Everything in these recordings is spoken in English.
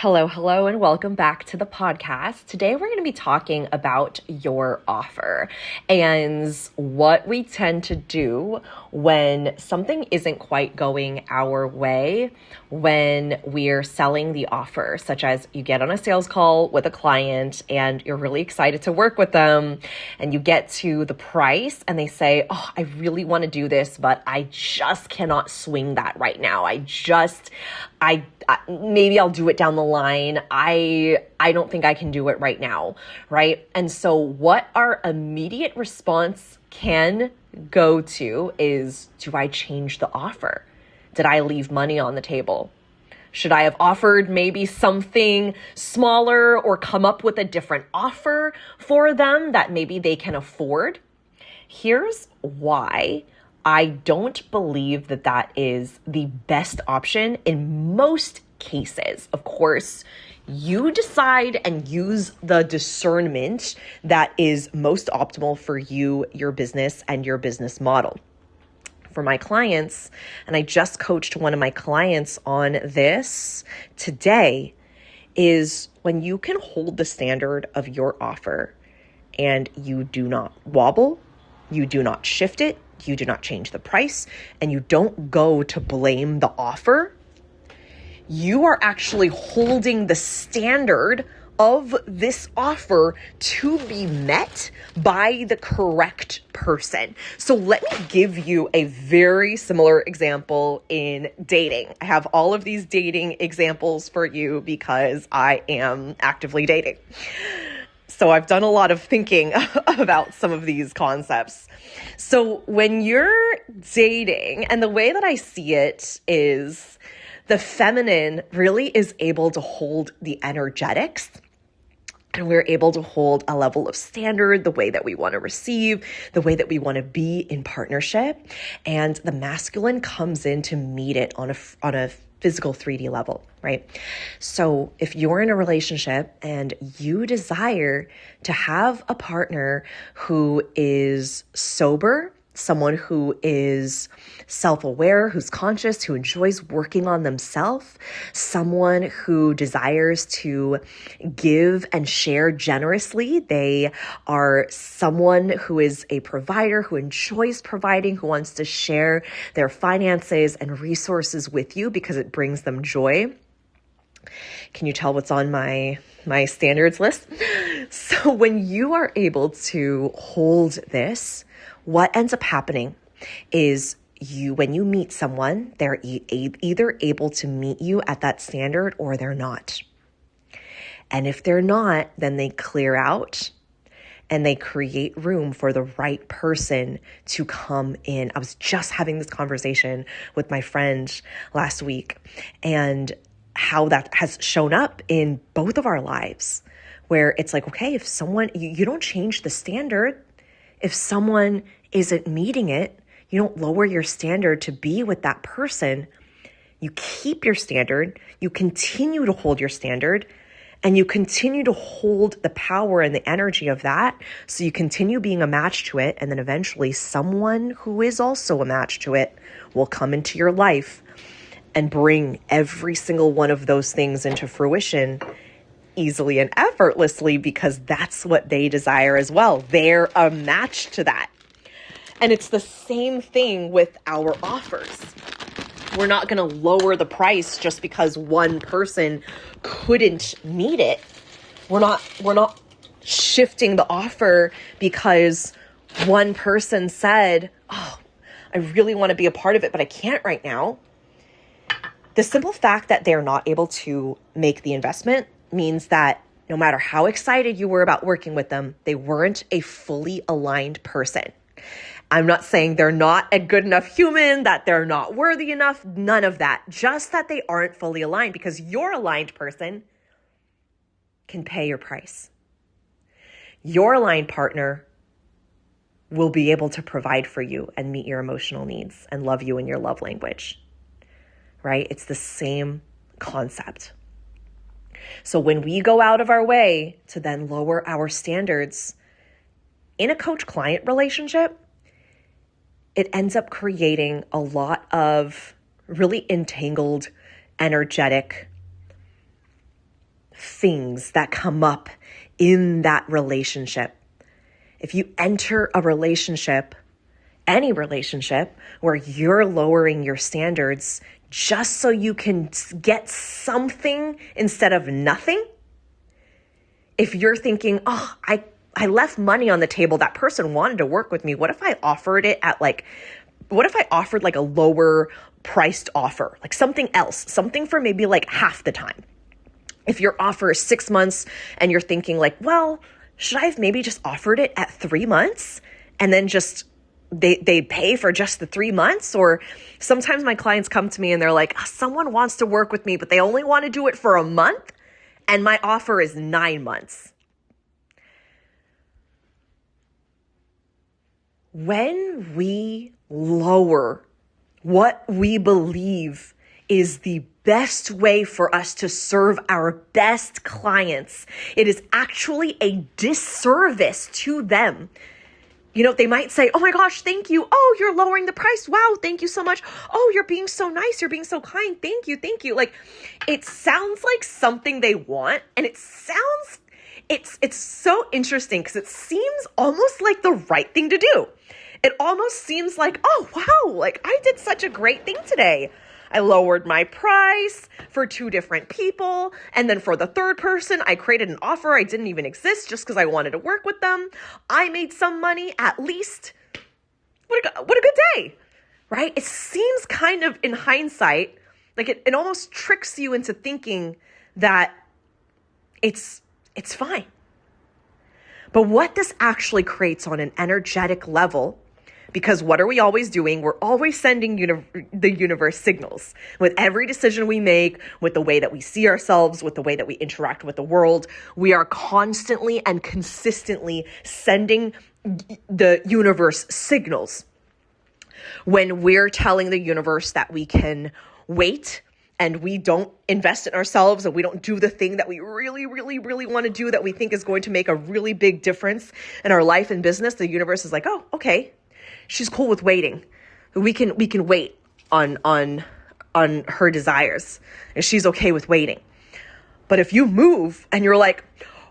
Hello, and welcome back to the podcast. Today, we're going to be talking about your offer and what we tend to do when something isn't quite going our way when we're selling the offer, such as you get on a sales call with a client and you're really excited to work with them and you get to the price and they say, "Oh, I really want to do this, but I just cannot swing that right now. Maybe I'll do it down the line. I don't think I can do it right now," right? And so what our immediate response can go to is, do I change the offer? Did I leave money on the table? Should I have offered maybe something smaller or come up with a different offer for them that maybe they can afford? Here's why I don't believe that that is the best option in most cases. Of course, you decide and use the discernment that is most optimal for you, your business, and your business model. For my clients, and I just coached one of my clients on this today, is when you can hold the standard of your offer and you do not wobble, you do not shift it, you do not change the price, and you don't go to blame the offer, you are actually holding the standard of this offer to be met by the correct person. So let me give you a very similar example in dating. I have all of these dating examples for you because I am actively dating. So I've done a lot of thinking about some of these concepts. So when you're dating, and the way that I see it is the feminine really is able to hold the energetics, and we're able to hold a level of standard, the way that we want to receive, the way that we want to be in partnership. And the masculine comes in to meet it on a physical 3D level, right? So if you're in a relationship and you desire to have a partner who is sober, someone who is self-aware, who's conscious, who enjoys working on themselves, someone who desires to give and share generously. They are someone who is a provider, who enjoys providing, who wants to share their finances and resources with you because it brings them joy. Can you tell what's on my standards list? So when you are able to hold this, what ends up happening is when you meet someone, they're either able to meet you at that standard or they're not. And if they're not, then they clear out and they create room for the right person to come in. I was just having this conversation with my friend last week, and how that has shown up in both of our lives, where it's like, okay, if someone, you don't change the standard. If someone isn't meeting it, you don't lower your standard to be with that person. You keep your standard, you continue to hold your standard, and you continue to hold the power and the energy of that. So you continue being a match to it. And then eventually someone who is also a match to it will come into your life and bring every single one of those things into fruition easily and effortlessly, because that's what they desire as well. They're a match to that. And it's the same thing with our offers. We're not going to lower the price just because one person couldn't meet it. We're not shifting the offer because one person said, "Oh, I really want to be a part of it, but I can't right now." The simple fact that they're not able to make the investment means that no matter how excited you were about working with them, they weren't a fully aligned person. I'm not saying they're not a good enough human, that they're not worthy enough, none of that. Just that they aren't fully aligned, because your aligned person can pay your price. Your aligned partner will be able to provide for you and meet your emotional needs and love you in your love language, right? It's the same concept. So when we go out of our way to then lower our standards in a coach-client relationship, it ends up creating a lot of really entangled, energetic things that come up in that relationship. If you enter a relationship, any relationship, where you're lowering your standards just so you can get something instead of nothing, if you're thinking, oh, I left money on the table, that person wanted to work with me, what if I offered like a lower priced offer, like something else, something for maybe like half the time? If your offer is 6 months and you're thinking like, well, should I have maybe just offered it at 3 months and then just they pay for just the 3 months? Or sometimes my clients come to me and they're like, someone wants to work with me, but they only want to do it for a month and my offer is 9 months. When we lower what we believe is the best way for us to serve our best clients, it is actually a disservice to them. You know, they might say, oh my gosh, thank you. Oh, you're lowering the price. Wow, thank you so much. Oh, you're being so nice. You're being so kind. Thank you. Thank you. Like, it sounds like something they want, and it's so interesting because it seems almost like the right thing to do. It almost seems like, oh, wow, like I did such a great thing today. I lowered my price for 2 different people. And then for the third person, I created an offer I didn't even exist just because I wanted to work with them. I made some money at least. What a good day, right? It seems kind of, in hindsight, like it almost tricks you into thinking that it's fine. But what this actually creates on an energetic level, because what are we always doing? We're always sending the universe signals with every decision we make, with the way that we see ourselves, with the way that we interact with the world. We are constantly and consistently sending the universe signals. When we're telling the universe that we can wait and we don't invest in ourselves and we don't do the thing that we really, really, really want to do that we think is going to make a really big difference in our life and business, the universe is like, oh, okay. She's cool with waiting. We can wait on her desires, and she's okay with waiting. But if you move and you're like,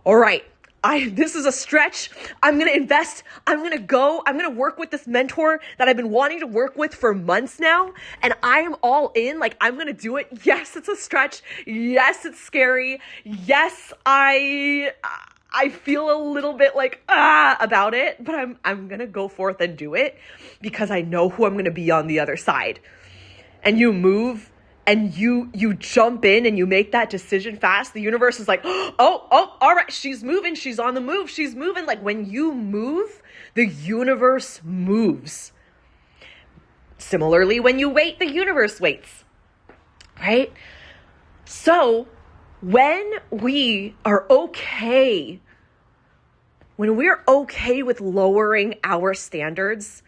all right, this is a stretch. I'm going to invest. I'm going to work with this mentor that I've been wanting to work with for months now. And I am all in. Like, I'm going to do it. Yes, it's a stretch. Yes, it's scary. Yes, I feel a little bit like, about it, but I'm going to go forth and do it because I know who I'm going to be on the other side. And you move and you jump in and you make that decision fast. The universe is like, oh, all right. She's moving. She's on the move. She's moving. Like, when you move, the universe moves. Similarly, when you wait, the universe waits, right? So when we are okay, when we're okay with lowering our standards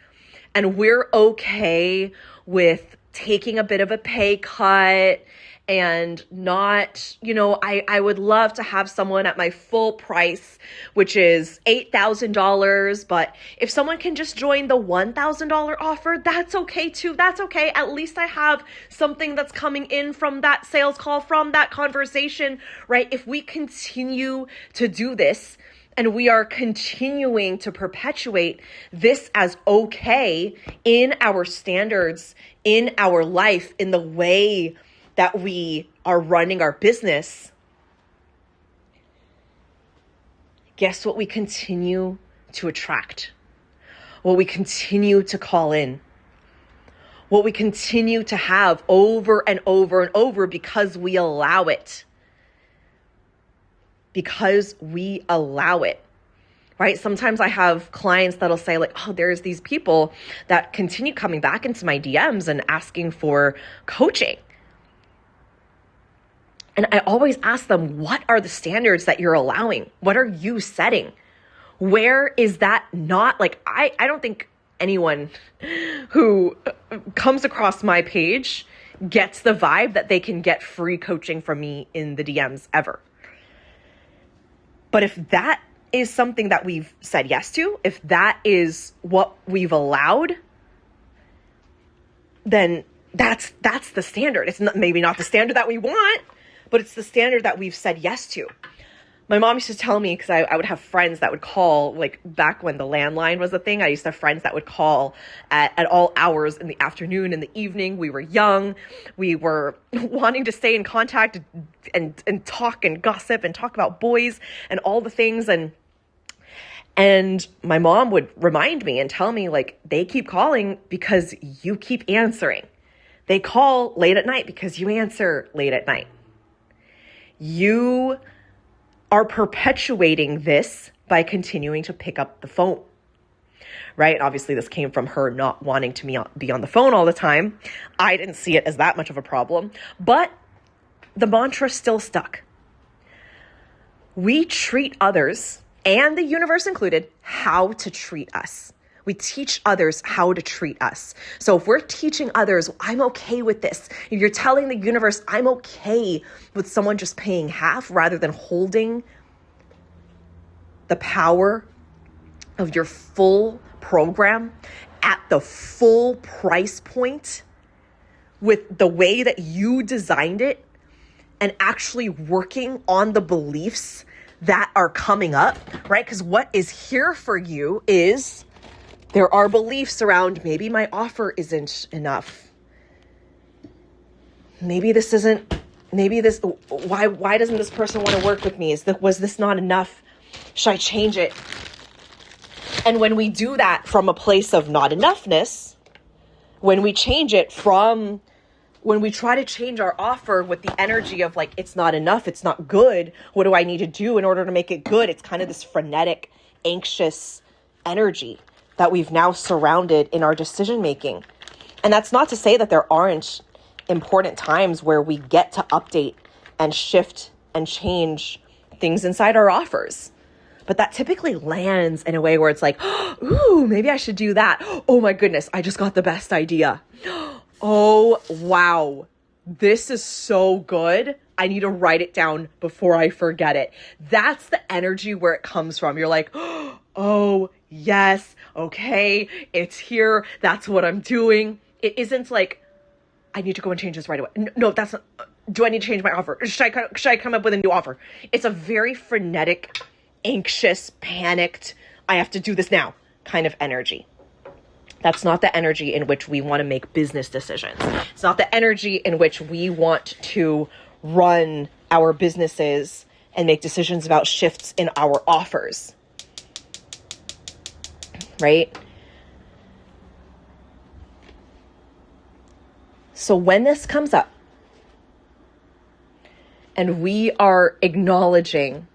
and we're okay with taking a bit of a pay cut and not, I would love to have someone at my full price, which is $8,000. But if someone can just join the $1,000 offer, that's okay too. That's okay. At least I have something that's coming in from that sales call, from that conversation, right? If we continue to do this and we are continuing to perpetuate this as okay in our standards, in our life, in the way that we are running our business, guess what we continue to attract? What we continue to call in? What we continue to have over and over and over because we allow it. Because we allow it. Right? Sometimes I have clients that'll say like, oh, there's these people that continue coming back into my DMs and asking for coaching. And I always ask them, what are the standards that you're allowing? What are you setting? Where is that not? Like, I don't think anyone who comes across my page gets the vibe that they can get free coaching from me in the DMs ever. But if that is something that we've said yes to, if that is what we've allowed, then that's the standard. It's maybe not the standard that we want, but it's the standard that we've said yes to. My mom used to tell me, because I would have friends that would call, like back when the landline was a thing, I used to have friends that would call at all hours in the afternoon, in the evening. We were young. We were wanting to stay in contact and talk and gossip and talk about boys and all the things. And my mom would remind me and tell me, like, they keep calling because you keep answering. They call late at night because you answer late at night. You are perpetuating this by continuing to pick up the phone, right? And obviously this came from her not wanting to be on the phone all the time. I didn't see it as that much of a problem, but the mantra still stuck. We treat others, and the universe included, how to treat us. We teach others how to treat us. So if we're teaching others, I'm okay with this. If you're telling the universe, I'm okay with someone just paying half rather than holding the power of your full program at the full price point with the way that you designed it and actually working on the beliefs that are coming up, right? Because what is here for you is there are beliefs around maybe my offer isn't enough. Maybe this, why doesn't this person want to work with me? Was this not enough? Should I change it? And when we do that from a place of not enoughness, when we change it from, when we try to change our offer with the energy of like, it's not enough, it's not good, what do I need to do in order to make it good? It's kind of this frenetic, anxious energy that we've now surrounded in our decision making. And that's not to say that there aren't important times where we get to update and shift and change things inside our offers. But that typically lands in a way where it's like, ooh, maybe I should do that. Oh my goodness, I just got the best idea. Oh, wow, this is so good. I need to write it down before I forget it. That's the energy where it comes from. You're like, oh, yes, okay, it's here. That's what I'm doing. It isn't like, I need to go and change this right away. No, that's not, do I need to change my offer? Should I come up with a new offer? It's a very frenetic, anxious, panicked, I have to do this now kind of energy. That's not the energy in which we want to make business decisions. It's not the energy in which we want to run our businesses and make decisions about shifts in our offers. Right? So when this comes up and we are acknowledging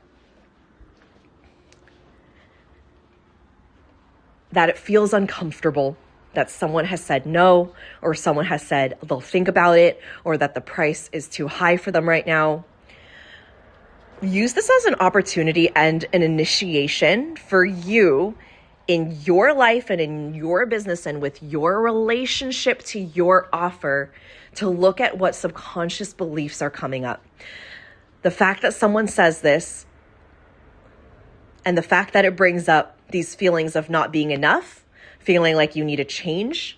that it feels uncomfortable, that someone has said no, or someone has said they'll think about it, or that the price is too high for them right now, use this as an opportunity and an initiation for you in your life and in your business and with your relationship to your offer to look at what subconscious beliefs are coming up. The fact that someone says this and the fact that it brings up these feelings of not being enough, feeling like you need a change,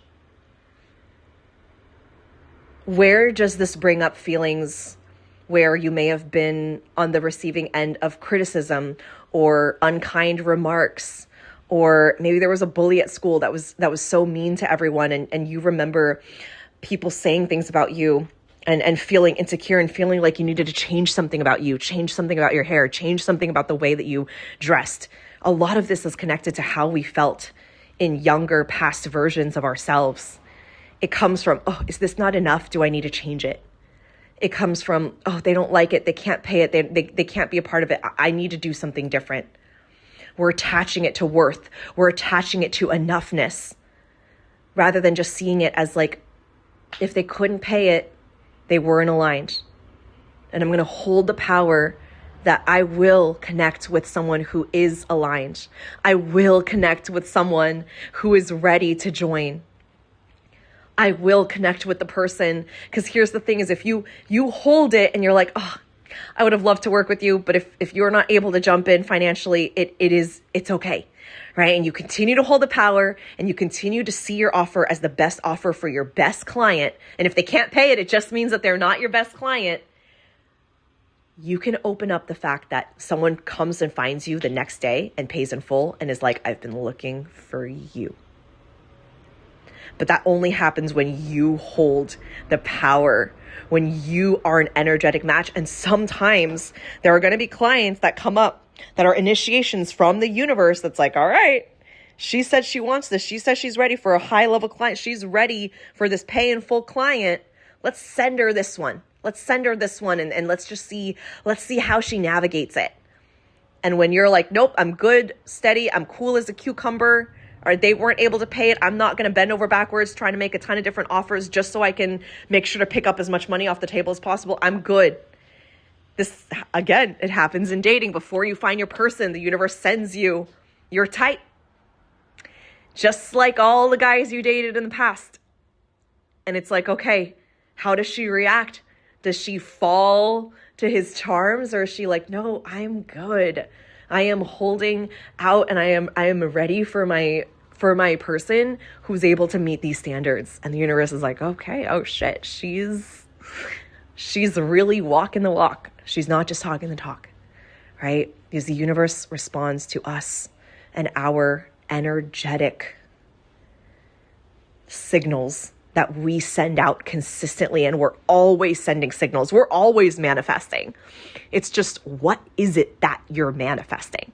where does this bring up feelings where you may have been on the receiving end of criticism or unkind remarks? Or maybe there was a bully at school that was so mean to everyone, and you remember people saying things about you and feeling insecure and feeling like you needed to change something about you, change something about your hair, change something about the way that you dressed. A lot of this is connected to how we felt in younger past versions of ourselves. It comes from, oh, is this not enough? Do I need to change it? It comes from, oh, they don't like it. They can't pay it. They can't be a part of it. I need to do something different. We're attaching it to worth. We're attaching it to enoughness rather than just seeing it as like, if they couldn't pay it, they weren't aligned. And I'm going to hold the power that I will connect with someone who is aligned. I will connect with someone who is ready to join. I will connect with the person. Because here's the thing is, if you hold it and you're like, oh, I would have loved to work with you, but if you're not able to jump in financially, it's okay, right? And you continue to hold the power and you continue to see your offer as the best offer for your best client. And if they can't pay it, it just means that they're not your best client. you can open up the fact that someone comes and finds you the next day and pays in full and is like, I've been looking for you. But that only happens when you hold the power, when you are an energetic match. And sometimes there are going to be clients that come up that are initiations from the universe that's like, all right, she said she wants this. She says she's ready for a high level client. She's ready for this pay in full client. Let's send her this one. Let's send her this one and let's see how she navigates it. And when you're like, nope, I'm good, steady, I'm cool as a cucumber, or they weren't able to pay it, I'm not going to bend over backwards trying to make a ton of different offers just so I can make sure to pick up as much money off the table as possible. I'm good. This, again, it happens in dating. Before you find your person, the universe sends you your type. Just like all the guys you dated in the past. And it's like, okay, how does she react? Does she fall to his charms, or is she like, no, I'm good. I am holding out and I am ready for my person who's able to meet these standards. And the universe is like, okay, oh shit, she's really walking the walk. She's not just talking the talk, right? Because the universe responds to us and our energetic signals that we send out consistently, and we're always sending signals. We're always manifesting. It's just, what is it that you're manifesting?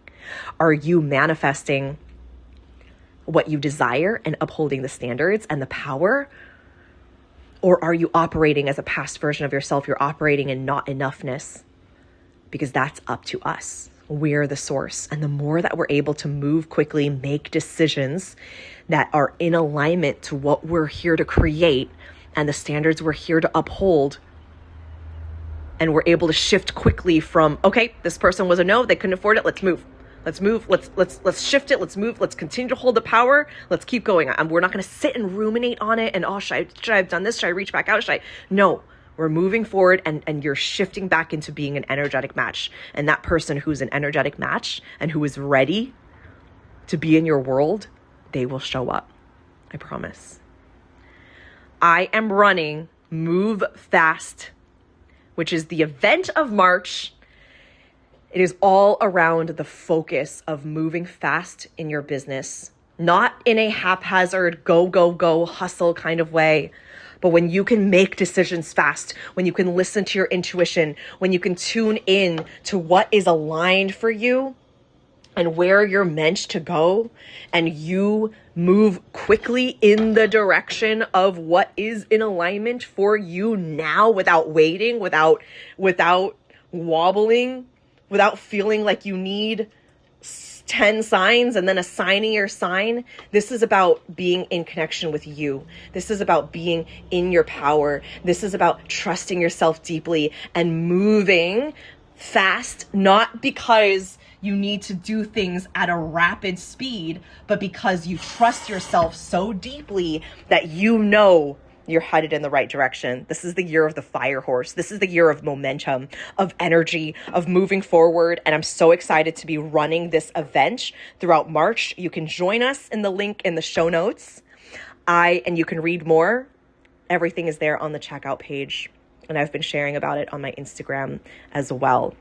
Are you manifesting what you desire and upholding the standards and the power? Or are you operating as a past version of yourself? You're operating in not enoughness, because that's up to us. We're the source. And the more that we're able to move quickly, make decisions that are in alignment to what we're here to create and the standards we're here to uphold, and we're able to shift quickly from, okay, this person was a no, they couldn't afford it, let's move. Let's shift it, let's move, let's continue to hold the power, let's keep going. We're not going to sit and ruminate on it and, oh, should I have done this? Should I reach back out? No. We're moving forward, and you're shifting back into being an energetic match. And that person who's an energetic match and who is ready to be in your world, they will show up. I promise. I am running Move Fast, which is the event of March. It is all around the focus of moving fast in your business, not in a haphazard, go, hustle kind of way. But when you can make decisions fast, when you can listen to your intuition, when you can tune in to what is aligned for you and where you're meant to go, and you move quickly in the direction of what is in alignment for you now, without waiting, without wobbling, without feeling like you need 10 signs and then assigning your sign. This is about being in connection with you. This is about being in your power. This is about trusting yourself deeply and moving fast, not because you need to do things at a rapid speed, but because you trust yourself so deeply that you know you're headed in the right direction. This is the year of the fire horse. This is the year of momentum, of energy, of moving forward. And I'm so excited to be running this event throughout March. You can join us in the link in the show notes. And you can read more. Everything is there on the checkout page. And I've been sharing about it on my Instagram as well.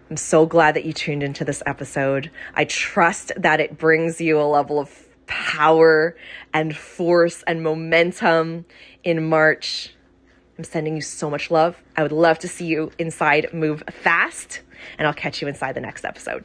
I'm so glad that you tuned into this episode. I trust that it brings you a level of power and force and momentum in March. I'm sending you so much love. I would love to see you inside Move Fast, and I'll catch you inside the next episode.